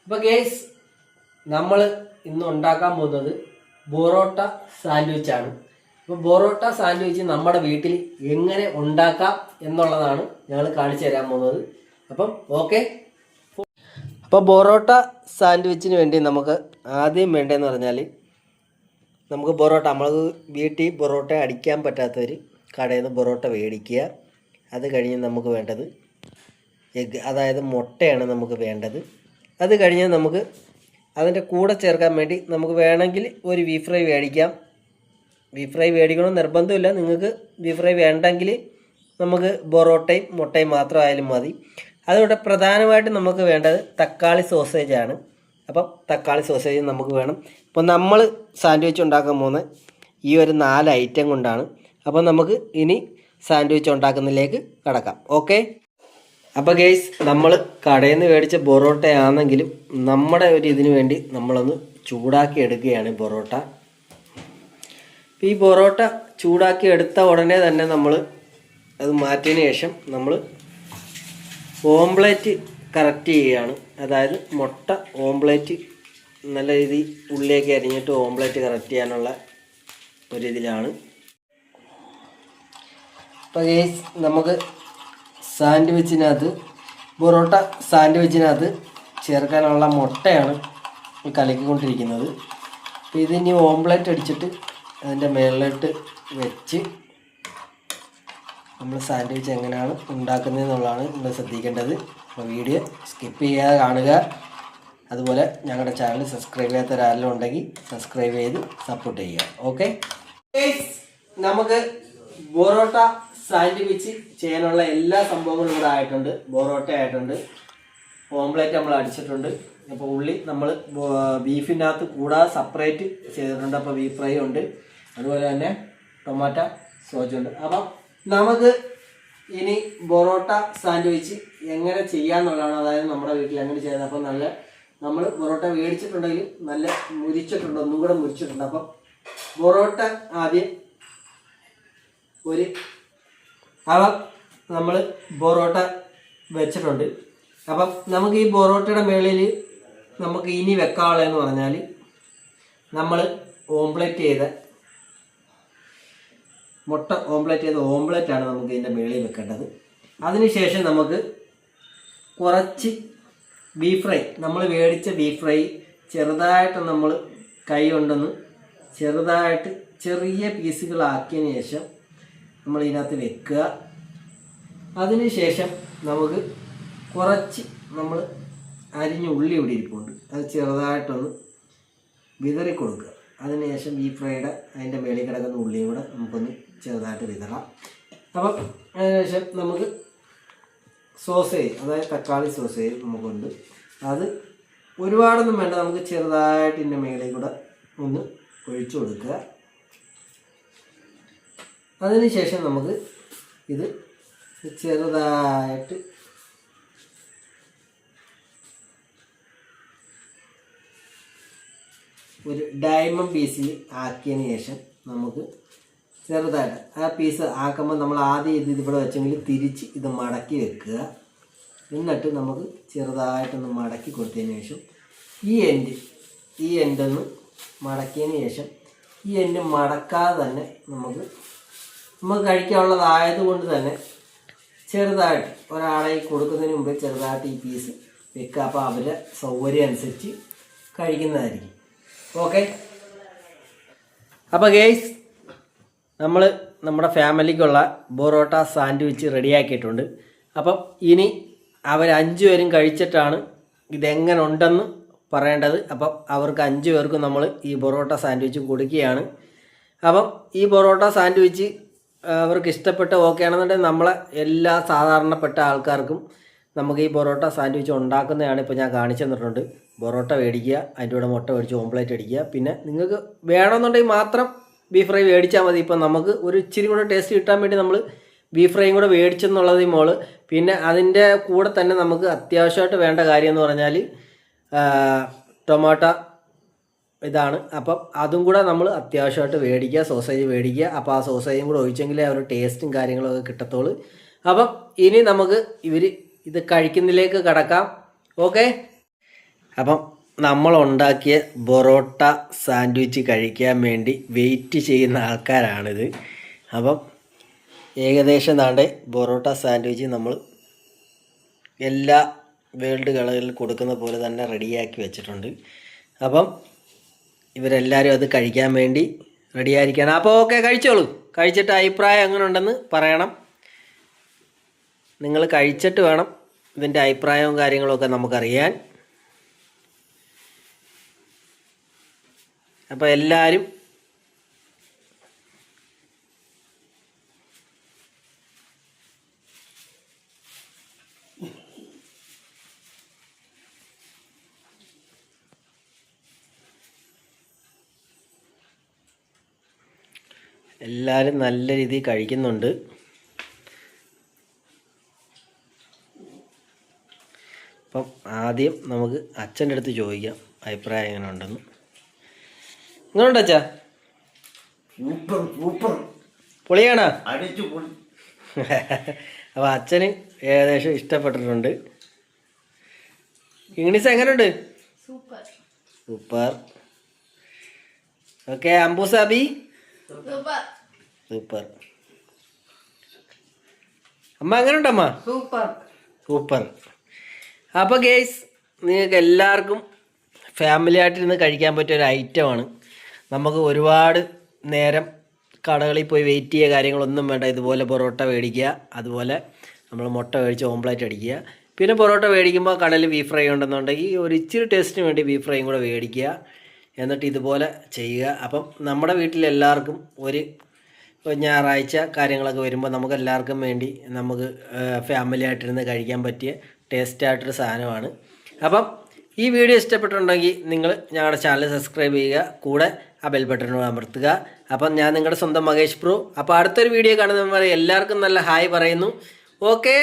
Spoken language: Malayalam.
അപ്പോൾ ഗേസ് നമ്മൾ ഇന്ന് ഉണ്ടാക്കാൻ പോകുന്നത് ബൊറോട്ട സാൻഡ്വിച്ചാണ്. അപ്പോൾ ബൊറോട്ട സാൻഡ്വിച്ച് നമ്മുടെ വീട്ടിൽ എങ്ങനെ ഉണ്ടാക്കാം എന്നുള്ളതാണ് ഞങ്ങൾ കാണിച്ചു തരാൻ പോകുന്നത്. അപ്പം ഓക്കെ. അപ്പോൾ ബൊറോട്ട സാൻഡ്വിച്ചിന് വേണ്ടി നമുക്ക് ആദ്യം വേണ്ടതെന്ന് പറഞ്ഞാൽ നമുക്ക് ബൊറോട്ട, നമ്മൾ വീട്ടിൽ ബൊറോട്ട അടിക്കാൻ പറ്റാത്തവർ കടയിൽ നിന്ന് ബൊറോട്ട മേടിക്കുക. അത് കഴിഞ്ഞ് നമുക്ക് വേണ്ടത് എഗ്ഗ്, അതായത് മുട്ടയാണ് നമുക്ക് വേണ്ടത്. അത് കഴിഞ്ഞ് നമുക്ക് അതിൻ്റെ കൂടെ ചേർക്കാൻ വേണ്ടി നമുക്ക് വേണമെങ്കിൽ ഒരു ബീഫ് ഫ്രൈ മേടിക്കാം. ബീഫ് ഫ്രൈ മേടിക്കണമെന്ന് നിർബന്ധമില്ല. നിങ്ങൾക്ക് ബീഫ് ഫ്രൈ വേണ്ടെങ്കിൽ നമുക്ക് ബൊറോട്ടയും മുട്ടയും മാത്രമായാലും മതി. അതുകൊണ്ട് പ്രധാനമായിട്ടും നമുക്ക് വേണ്ടത് തക്കാളി സോസേജാണ്. അപ്പം തക്കാളി സോസേജ് നമുക്ക് വേണം. അപ്പോൾ നമ്മൾ സാൻഡ്വിച്ച് ഉണ്ടാക്കാൻ പോകുന്ന ഈ ഒരു 4 ഐറ്റം കൊണ്ടാണ്. അപ്പോൾ നമുക്ക് ഇനി സാൻഡ്വിച്ച് ഉണ്ടാക്കുന്നതിലേക്ക് കടക്കാം. ഓക്കെ. അപ്പോൾ ഗെയ്സ്, നമ്മൾ കടയിൽ നിന്ന് മേടിച്ച ബൊറോട്ടയാണെങ്കിലും നമ്മുടെ ഒരു ഇതിനു വേണ്ടി നമ്മളൊന്ന് ചൂടാക്കി എടുക്കുകയാണ് ബൊറോട്ട. ഈ ബൊറോട്ട ചൂടാക്കി എടുത്ത ഉടനെ തന്നെ നമ്മൾ അത് മാറ്റിയതിന് ശേഷം നമ്മൾ ഓംപ്ലേറ്റ് കറക്റ്റ് ചെയ്യുകയാണ്. അതായത് മുട്ട ഓംപ്ലേറ്റ് നല്ല രീതിയിൽ ഉള്ളിലേക്ക് അരിഞ്ഞിട്ട് ഓംപ്ലേറ്റ് കറക്റ്റ് ചെയ്യാനുള്ള ഒരിതിലാണ്. അപ്പോൾ ഗെയ്സ്, നമുക്ക് സാൻഡ്വിച്ചിനകത്ത് ബൊറോട്ട സാൻഡ്വിച്ചിനകത്ത് ചേർക്കാനുള്ള മുട്ടയാണ് കലക്കിക്കൊണ്ടിരിക്കുന്നത്. അപ്പോൾ ഇതിനി ഓംപ്ലേറ്റ് അടിച്ചിട്ട് അതിൻ്റെ മുകളിലിട്ട് വെച്ച് നമ്മൾ സാൻഡ്വിച്ച് എങ്ങനെയാണ് ഉണ്ടാക്കുന്നതെന്നുള്ളതാണ് നമ്മൾ ശ്രദ്ധിക്കേണ്ടത്. അപ്പോൾ വീഡിയോ സ്കിപ്പ് ചെയ്യാതെ കാണുക. അതുപോലെ ഞങ്ങളുടെ ചാനൽ സബ്സ്ക്രൈബ് ചെയ്യാത്തവരാരെല്ലാം ഉണ്ടെങ്കിൽ സബ്സ്ക്രൈബ് ചെയ്ത് സപ്പോർട്ട് ചെയ്യുക. ഓക്കെ. നമുക്ക് ബൊറോട്ട സാൻഡ്വിച്ച് ചെയ്യാനുള്ള എല്ലാ സംഭവങ്ങളും ഇവിടെ ആയിട്ടുണ്ട്. ബൊറോട്ട ആയിട്ടുണ്ട്, ഓംപ്ലേറ്റ് നമ്മൾ അടിച്ചിട്ടുണ്ട്. അപ്പോൾ ഉള്ളി നമ്മൾ ബീഫിനകത്ത് കൂടാതെ സെപ്പറേറ്റ് ചെയ്തിട്ടുണ്ട്. അപ്പോൾ ബീഫ് ഫ്രൈ ഉണ്ട്, അതുപോലെ തന്നെ ടൊമാറ്റോ സോസുണ്ട്. അപ്പം നമുക്ക് ഇനി ബൊറോട്ട സാൻഡ്വിച്ച് എങ്ങനെ ചെയ്യാന്നുള്ളതാണ്, അതായത് നമ്മുടെ വീട്ടിൽ എങ്ങനെ ചെയ്യുന്നത്. അപ്പം നല്ല നമ്മൾ ബൊറോട്ട മേടിച്ചിട്ടുണ്ടെങ്കിൽ നല്ല മുരിച്ചിട്ടുണ്ട്, ഒന്നും കൂടെ മുരിച്ചിട്ടുണ്ട്. അപ്പം ബൊറോട്ട ആദ്യം നമ്മൾ ബൊറോട്ട വെച്ചിട്ടുണ്ട്. അപ്പം നമുക്ക് ഈ ബൊറോട്ടയുടെ മുകളിൽ നമുക്ക് ഇനി വെക്കാനുള്ളതെന്ന് പറഞ്ഞാൽ നമ്മൾ ഓംപ്ലേറ്റ് ചെയ്ത മുട്ട ഓംപ്ലേറ്റ് ചെയ്ത ഓംപ്ലേറ്റാണ് നമുക്ക് ഇതിൻ്റെ മുകളിൽ വെക്കേണ്ടത്. അതിനുശേഷം നമുക്ക് കുറച്ച് ബീഫ് ഫ്രൈ, നമ്മൾ മേടിച്ച ബീഫ് ഫ്രൈ ചെറുതായിട്ട് നമ്മൾ കൈ കൊണ്ടൊന്ന് ചെറുതായിട്ട് ചെറിയ പീസുകളാക്കിയതിന് ശേഷം നമ്മൾ ഇതിനകത്ത് വെക്കുക. അതിനുശേഷം നമുക്ക് കുറച്ച് നമ്മൾ അരിഞ്ഞ ഉള്ളി ഇവിടെ ഇരിപ്പുണ്ട്, അത് ചെറുതായിട്ടൊന്ന് വിതറി കൊടുക്കുക. അതിനുശേഷം ബീഫ് ഫ്രൈയുടെ അതിൻ്റെ മേളിൽ കിടക്കുന്ന ഉള്ളിയും കൂടെ നമുക്കൊന്ന് ചെറുതായിട്ട് വിതറാം. അപ്പം അതിനുശേഷം നമുക്ക് സോസേജ്, അതായത് തക്കാളി സോസേജ് നമുക്കുണ്ട്. അത് ഒരുപാടൊന്നും വേണ്ട, നമുക്ക് ചെറുതായിട്ട് ഇതിൻ്റെ മേളിൽ കൂടെ ഒന്ന് ഒഴിച്ചു കൊടുക്കുക. അതിനുശേഷം നമുക്ക് ഇത് ചെറുതായിട്ട് ഒരു ഡയമണ്ട് പീസിൽ ആക്കിയതിന് ശേഷം നമുക്ക് ചെറുതായിട്ട് ആ പീസ് ആക്കുമ്പോൾ നമ്മൾ ആദ്യം ഇത് ഇവിടെ വെച്ചെങ്കിൽ തിരിച്ച് ഇത് മടക്കി വെക്കുക. എന്നിട്ട് നമുക്ക് ചെറുതായിട്ടൊന്ന് മടക്കി കൊടുത്തതിന് ശേഷം ഈ എൻഡൊന്ന് മടക്കിയതിന് ശേഷം ഈ എൻഡ് മടക്കാതെ തന്നെ നമുക്ക് കഴിക്കാനുള്ളതായതുകൊണ്ട് തന്നെ ചെറുതായിട്ട് ഒരാളെ കൊടുക്കുന്നതിന് മുമ്പ് ചെറുതായിട്ട് ഈ പീസ് വെക്കുക. അപ്പോൾ അവരുടെ സൗകര്യം അനുസരിച്ച് കഴിക്കുന്നതായിരിക്കും. ഓക്കെ. അപ്പോൾ ഗെയ്സ്, നമ്മൾ നമ്മുടെ ഫാമിലിക്കുള്ള ബൊറോട്ട സാൻഡ്വിച്ച് റെഡിയാക്കിയിട്ടുണ്ട്. അപ്പം ഇനി അവർ 5 പേരും കഴിച്ചിട്ടാണ് ഇതെങ്ങനെ ഉണ്ടെന്ന് പറയേണ്ടത്. അപ്പം അവർക്ക് 5 പേർക്കും നമ്മൾ ഈ ബൊറോട്ട സാൻഡ്വിച്ച് കൊടുക്കുകയാണ്. അപ്പം ഈ ബൊറോട്ട സാൻഡ്വിച്ച് അവർക്ക് ഇഷ്ടപ്പെട്ട് ഓക്കെ ആണെന്നുണ്ടെങ്കിൽ നമ്മളെ എല്ലാ സാധാരണപ്പെട്ട ആൾക്കാർക്കും നമുക്ക് ഈ ബൊറോട്ട സാൻഡ്വിച്ച് ഉണ്ടാക്കുന്നതാണ് ഇപ്പോൾ ഞാൻ കാണിച്ചു തന്നിട്ടുണ്ട്. ബൊറോട്ട മേടിക്കുക, അതിൻ്റെ കൂടെ മുട്ട മേടിച്ച് ഓംപ്ലേറ്റ് അടിക്കുക. പിന്നെ നിങ്ങൾക്ക് വേണമെന്നുണ്ടെങ്കിൽ മാത്രം ബീഫ് ഫ്രൈ മേടിച്ചാൽ മതി. ഇപ്പം നമുക്ക് ഒരു ഇച്ചിരി കൂടെ ടേസ്റ്റ് കിട്ടാൻ വേണ്ടി നമ്മൾ ബീഫ് ഫ്രൈയും കൂടെ മേടിച്ചെന്നുള്ളത് മോള്. പിന്നെ അതിൻ്റെ കൂടെ തന്നെ നമുക്ക് അത്യാവശ്യമായിട്ട് വേണ്ട കാര്യം എന്ന് പറഞ്ഞാൽ ടൊമാറ്റോ ഇതാണ്. അപ്പം അതും കൂടെ നമ്മൾ അത്യാവശ്യമായിട്ട് മേടിക്കുക, സോസേജ് മേടിക്കുക. അപ്പോൾ ആ സോസേജും കൂടെ ഒഴിച്ചെങ്കിലേ ആ ഒരു ടേസ്റ്റും കാര്യങ്ങളൊക്കെ കിട്ടത്തുള്ളൂ. അപ്പം ഇനി നമുക്ക് ഇത് കഴിക്കുന്നതിലേക്ക് കടക്കാം. ഓക്കെ. അപ്പം നമ്മൾ ഉണ്ടാക്കിയ പൊറോട്ട സാൻഡ്വിച്ച് കഴിക്കാൻ വേണ്ടി വെയിറ്റ് ചെയ്യുന്ന ആൾക്കാരാണിത്. അപ്പം ഏകദേശം നാണ്ടെ പൊറോട്ട സാൻഡ്വിച്ച് നമ്മൾ എല്ലാ വേൾഡ് കളകളിൽ കൊടുക്കുന്ന പോലെ തന്നെ റെഡിയാക്കി വെച്ചിട്ടുണ്ട്. അപ്പം ഇവരെല്ലാവരും അത് കഴിക്കാൻ വേണ്ടി റെഡിയായിരിക്കണം. അപ്പോൾ ഓക്കെ, കഴിച്ചോളൂ. കഴിച്ചിട്ട് അഭിപ്രായം എങ്ങനെ ഉണ്ടെന്ന് പറയണം. നിങ്ങൾ കഴിച്ചിട്ട് വേണം ഇതിൻ്റെ അഭിപ്രായവും കാര്യങ്ങളൊക്കെ നമുക്കറിയാൻ. അപ്പോൾ എല്ലാവരും നല്ല രീതിയിൽ കഴിക്കുന്നുണ്ട്. അപ്പം ആദ്യം നമുക്ക് അച്ഛൻ്റെ അടുത്ത് ചോദിക്കാം അഭിപ്രായം എങ്ങനെ ഉണ്ടെന്ന്. എങ്ങനെയുണ്ട് അച്ഛാ? പൊളിയാണോ? അപ്പോൾ അച്ഛന് ഏകദേശം ഇഷ്ടപ്പെട്ടിട്ടുണ്ട്. ഇംഗ്ലീഷ് എങ്ങനെയുണ്ട്? സൂപ്പർ. ഓക്കെ, അംബുസാബി സൂപ്പർ. അമ്മ എങ്ങനെയുണ്ടമ്മ? സൂപ്പർ. അപ്പോൾ ഗേയ്സ്, നിങ്ങൾക്ക് എല്ലാവർക്കും ഫാമിലി ആയിട്ടിരുന്ന് കഴിക്കാൻ പറ്റിയ ഒരു ഐറ്റമാണ്. നമുക്ക് ഒരുപാട് നേരം കടകളിൽ പോയി വെയിറ്റ് ചെയ്യുക കാര്യങ്ങളൊന്നും വേണ്ട. ഇതുപോലെ പൊറോട്ട മേടിക്കുക, അതുപോലെ നമ്മൾ മുട്ട മേടിച്ച് ഓംപ്ലേറ്റ് അടിക്കുക. പിന്നെ പൊറോട്ട മേടിക്കുമ്പോൾ കടലിൽ ബീഫ് ഫ്രൈ ഉണ്ടെന്നുണ്ടെങ്കിൽ ഒരു ഇച്ചിരി ടേസ്റ്റിന് വേണ്ടി ബീഫ് ഫ്രൈയും കൂടെ മേടിക്കുക. എന്നിട്ട് ഇതുപോലെ ചെയ്യുക. അപ്പം നമ്മുടെ വീട്ടിലെല്ലാവർക്കും ഒരു ഞായറാഴ്ച കാര്യങ്ങളൊക്കെ വരുമ്പോൾ നമുക്ക് എല്ലാവർക്കും വേണ്ടി നമുക്ക് ഫാമിലി ആയിട്ടിരുന്ന് കഴിക്കാൻ പറ്റിയ ടേസ്റ്റായിട്ടൊരു സാധനമാണ്. അപ്പം ഈ വീഡിയോ ഇഷ്ടപ്പെട്ടിട്ടുണ്ടെങ്കിൽ നിങ്ങൾ ഞങ്ങളുടെ ചാനൽ സബ്സ്ക്രൈബ് ചെയ്യുക, കൂടെ ആ ബെൽ ബട്ടൺ അമർത്തുക. അപ്പം ഞാൻ നിങ്ങളുടെ സ്വന്തം മഹേഷ് പ്രോ. അപ്പോൾ അടുത്തൊരു വീഡിയോ കാണുന്നവരെ എല്ലാവർക്കും നല്ല ഹായ് പറയുന്നു. ഓക്കെ.